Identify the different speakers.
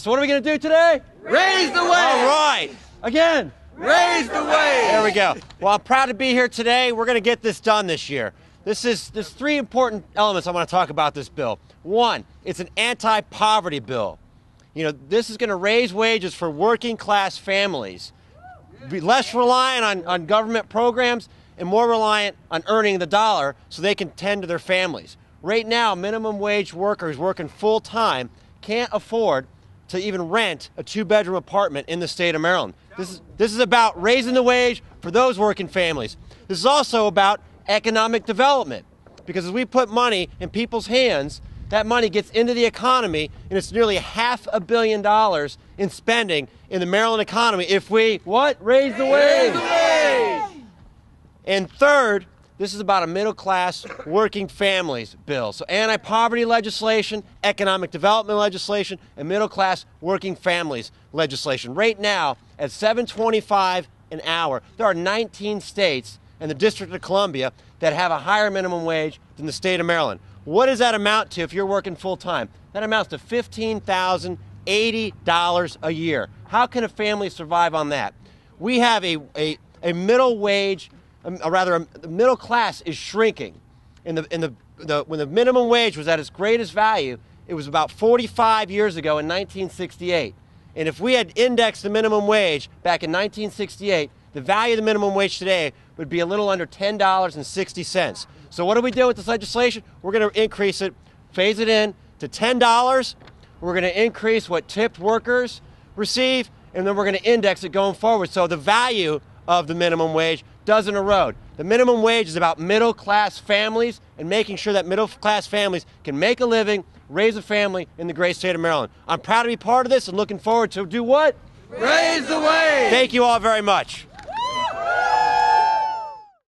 Speaker 1: So what are we going to do today?
Speaker 2: Raise the wage!
Speaker 1: All right. Again.
Speaker 2: Raise the wage!
Speaker 1: There we go. Well, I'm proud to be here today. We're going to get this done this year. There's three important elements I want to talk about this bill. One, it's an anti-poverty bill. You know, this is going to raise wages for working class families, be less reliant on government programs and more reliant on earning the dollar so they can tend to their families. Right now, minimum wage workers working full time can't afford to even rent a two-bedroom apartment in the state of Maryland. This is about raising the wage for those working families. This is also about economic development, because as we put money in people's hands, that money gets into the economy, and it's nearly $500 million in spending in the Maryland economy if we, what? Raise the wage!
Speaker 2: Raise the wage!
Speaker 1: And third, this is about a middle-class working families bill. So anti-poverty legislation, economic development legislation, and middle-class working families legislation. Right now, at $7.25 an hour, there are 19 states and the District of Columbia that have a higher minimum wage than the state of Maryland. What does that amount to if you're working full-time? That amounts to $15,080 a year. How can a family survive on that? We have a middle wage. The middle class is shrinking. When the minimum wage was at its greatest value, it was about 45 years ago in 1968. And if we had indexed the minimum wage back in 1968, the value of the minimum wage today would be a little under $10.60. So what do we do with this legislation? We're going to increase it, phase it in to $10. We're going to increase what tipped workers receive, and then we're going to index it going forward so the value of the minimum wage doesn't erode. The minimum wage is about middle-class families and making sure that middle-class families can make a living, raise a family in the great state of Maryland. I'm proud to be part of this and looking forward to do what?
Speaker 2: Raise the wage!
Speaker 1: Thank you all very much.